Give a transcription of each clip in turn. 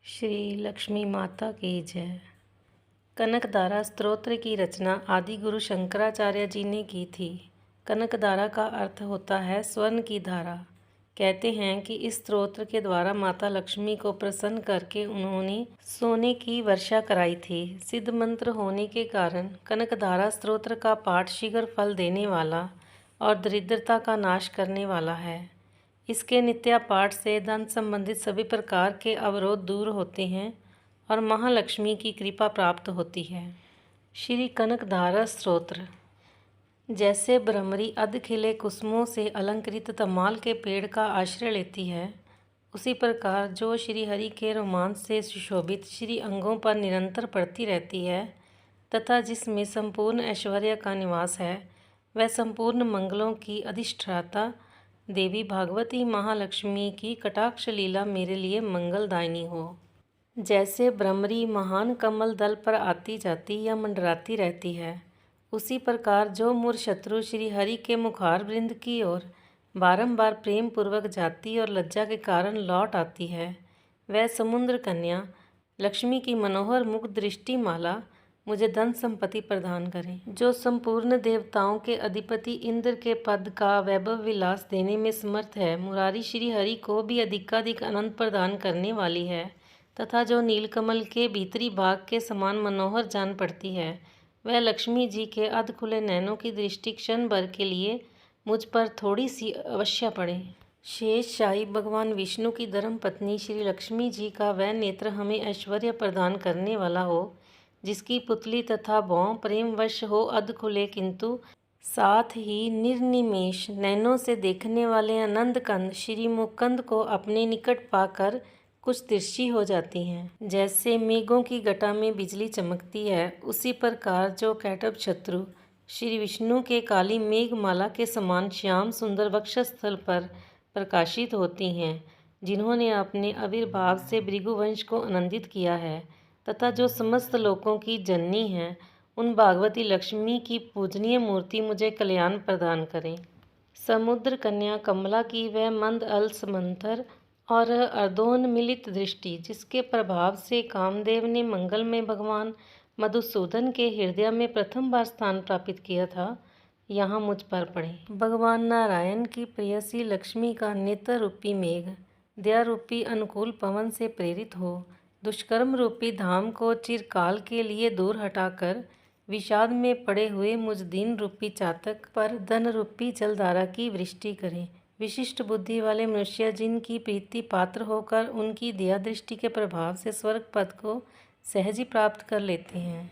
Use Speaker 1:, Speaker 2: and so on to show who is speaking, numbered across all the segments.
Speaker 1: श्री लक्ष्मी माता की जय। कनकधारा स्तोत्र की रचना आदि गुरु शंकराचार्य जी ने की थी। कनकधारा का अर्थ होता है स्वर्ण की धारा। कहते हैं कि इस स्तोत्र के द्वारा माता लक्ष्मी को प्रसन्न करके उन्होंने सोने की वर्षा कराई थी। सिद्ध मंत्र होने के कारण कनकधारा स्तोत्र का पाठ शीघ्र फल देने वाला और दरिद्रता का नाश करने वाला है। इसके नित्य पाठ से धन संबंधित सभी प्रकार के अवरोध दूर होते हैं और महालक्ष्मी की कृपा प्राप्त होती है। श्री कनकधारा स्तोत्र। जैसे भ्रमरी अध खिले कुसुमों से अलंकृत तमाल के पेड़ का आश्रय लेती है, उसी प्रकार जो श्री हरि के रोमांच से सुशोभित श्री अंगों पर निरंतर पड़ती रहती है तथा जिसमें संपूर्ण ऐश्वर्य का निवास है, वह संपूर्ण मंगलों की अधिष्ठाता देवी भागवती महालक्ष्मी की कटाक्ष लीला मेरे लिए मंगलदायिनी हो। जैसे भ्रमरी महान कमल दल पर आती जाती या मंडराती रहती है, उसी प्रकार जो मूर शत्रु श्री हरि के मुखार वृंद की ओर बारंबार प्रेम पूर्वक जाती और लज्जा के कारण लौट आती है, वह समुद्र कन्या लक्ष्मी की मनोहर मुख दृष्टि माला मुझे धन संपत्ति प्रदान करें। जो संपूर्ण देवताओं के अधिपति इंद्र के पद का वैभव विलास देने में समर्थ है, मुरारी श्री हरि को भी अधिकाधिक आनंद प्रदान करने वाली है तथा जो नीलकमल के भीतरी भाग के समान मनोहर जान पड़ती है, वह लक्ष्मी जी के अध खुले नैनों की दृष्टि क्षण भर के लिए मुझ पर थोड़ी सी अवश्य पड़े। शेष शाही भगवान विष्णु की धर्म पत्नी श्री लक्ष्मी जी का वह नेत्र हमें ऐश्वर्य प्रदान करने वाला हो, जिसकी पुतली तथा भौं प्रेमवश हो अध खुले किंतु साथ ही निर्निमेष नैनों से देखने वाले आनंद कंद श्री मुकुंद को अपने निकट पाकर कुछ तिरछी हो जाती हैं। जैसे मेघों की घटा में बिजली चमकती है, उसी प्रकार जो कैटभ शत्रु श्री विष्णु के काली मेघमाला के समान श्याम सुंदर वक्षस्थल पर प्रकाशित होती हैं, जिन्होंने अपने आविर्भाव से भृगुवंश को आनंदित किया है तथा जो समस्त लोकों की जननी हैं, उन भागवती लक्ष्मी की पूजनीय मूर्ति मुझे कल्याण प्रदान करें। समुद्र कन्या कमला की वह मंद अलस मंथर और अर्धोन्मिलित दृष्टि, जिसके प्रभाव से कामदेव ने मंगल में भगवान मधुसूदन के हृदय में प्रथम बार स्थान प्राप्त किया था, यहाँ मुझ पर पड़े। भगवान नारायण की प्रेयसी लक्ष्मी का नेत्र रूपी मेघ दया रूपी अनुकूल पवन से प्रेरित हो दुष्कर्म रूपी धाम को चिरकाल के लिए दूर हटाकर विषाद में पड़े हुए मुझ दीन रूपी चातक पर धन रूपी जलधारा की वृष्टि करें। विशिष्ट बुद्धि वाले मनुष्य जिनकी प्रीति पात्र होकर उनकी दया दृष्टि के प्रभाव से स्वर्ग पद को सहज ही प्राप्त कर लेते हैं,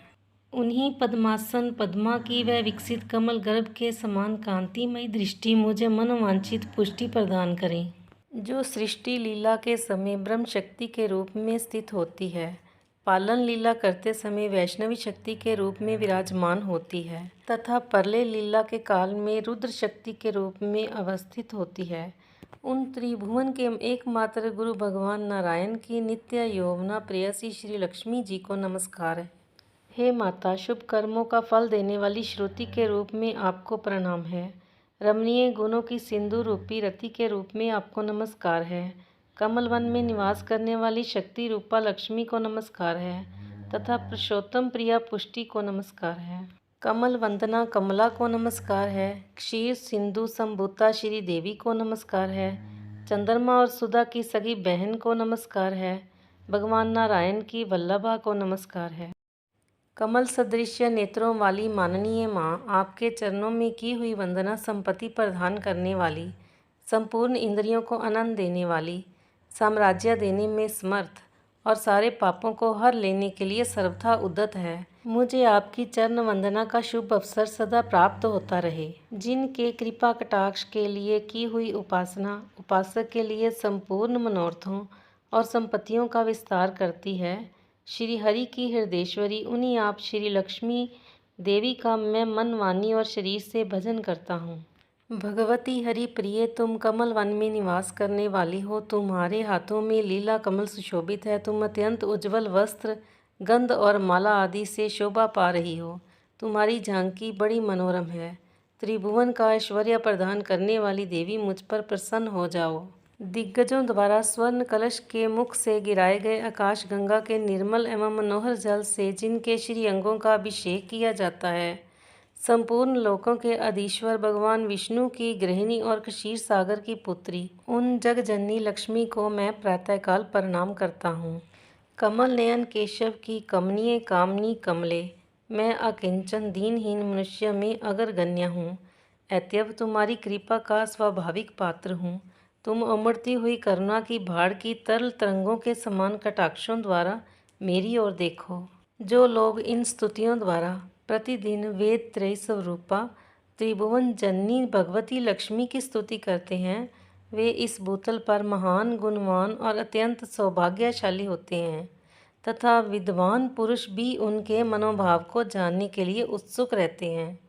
Speaker 1: उन्हीं पद्मासन पद्मा की वह विकसित कमल गर्भ के समान कांतिमयी दृष्टि मुझे मनोवांछित पुष्टि प्रदान करें। जो सृष्टि लीला के समय ब्रह्म शक्ति के रूप में स्थित होती है, पालन लीला करते समय वैष्णवी शक्ति के रूप में विराजमान होती है तथा प्रलय लीला के काल में रुद्र शक्ति के रूप में अवस्थित होती है, उन त्रिभुवन के एकमात्र गुरु भगवान नारायण की नित्य यौवना प्रेयसी श्री लक्ष्मी जी को नमस्कार है। हे माता, शुभ कर्मों का फल देने वाली श्रुति के रूप में आपको प्रणाम है। रमणीय गुणों की सिंधु रूपी रति के रूप में आपको नमस्कार है। कमल वन में निवास करने वाली शक्ति रूपा लक्ष्मी को नमस्कार है तथा पुरुषोत्तम प्रिया पुष्टि को नमस्कार है। कमल वंदना कमला को नमस्कार है। क्षीर सिंधु संभूता श्री देवी को नमस्कार है। चंद्रमा और सुधा की सगी बहन को नमस्कार है। भगवान नारायण की वल्लभा को नमस्कार है। कमल सदृश्य नेत्रों वाली माननीय माँ, आपके चरणों में की हुई वंदना संपत्ति प्रदान करने वाली, संपूर्ण इंद्रियों को आनंद देने वाली, साम्राज्य देने में समर्थ और सारे पापों को हर लेने के लिए सर्वथा उद्यत है। मुझे आपकी चरण वंदना का शुभ अवसर सदा प्राप्त होता रहे। जिनके कृपा कटाक्ष के लिए की हुई उपासना उपासक के लिए संपूर्ण मनोरथों और संपत्तियों का विस्तार करती है, श्री हरि की हृदयेश्वरी उन्हीं आप श्री लक्ष्मी देवी का मैं मन वाणी और शरीर से भजन करता हूँ। भगवती हरि प्रिय, तुम कमल वन में निवास करने वाली हो। तुम्हारे हाथों में लीला कमल सुशोभित है। तुम अत्यंत उज्जवल वस्त्र, गंध और माला आदि से शोभा पा रही हो। तुम्हारी झांकी बड़ी मनोरम है। त्रिभुवन का ऐश्वर्य प्रदान करने वाली देवी, मुझ पर प्रसन्न हो जाओ। दिग्गजों द्वारा स्वर्ण कलश के मुख से गिराए गए आकाश गंगा के निर्मल एवं मनोहर जल से जिनके श्री अंगों का अभिषेक किया जाता है, संपूर्ण लोकों के अधीश्वर भगवान विष्णु की गृहिणी और क्षीर सागर की पुत्री उन जगजननी लक्ष्मी को मैं प्रातःकाल प्रणाम करता हूँ। कमल नयन केशव की कमनीय कामनी कमले, मैं अकिंचन दीनहीन मनुष्य में अग्रगण्य हूँ। अतएव तुम्हारी कृपा का स्वाभाविक पात्र हूँ। तुम उमड़ती हुई करुणा की बाढ़ की तरल तरंगों के समान कटाक्षों द्वारा मेरी ओर देखो। जो लोग इन स्तुतियों द्वारा प्रतिदिन वेद त्रय स्वरूपा त्रिभुवन जननी भगवती लक्ष्मी की स्तुति करते हैं, वे इस भूतल पर महान, गुणवान और अत्यंत सौभाग्यशाली होते हैं तथा विद्वान पुरुष भी उनके मनोभाव को जानने के लिए उत्सुक रहते हैं।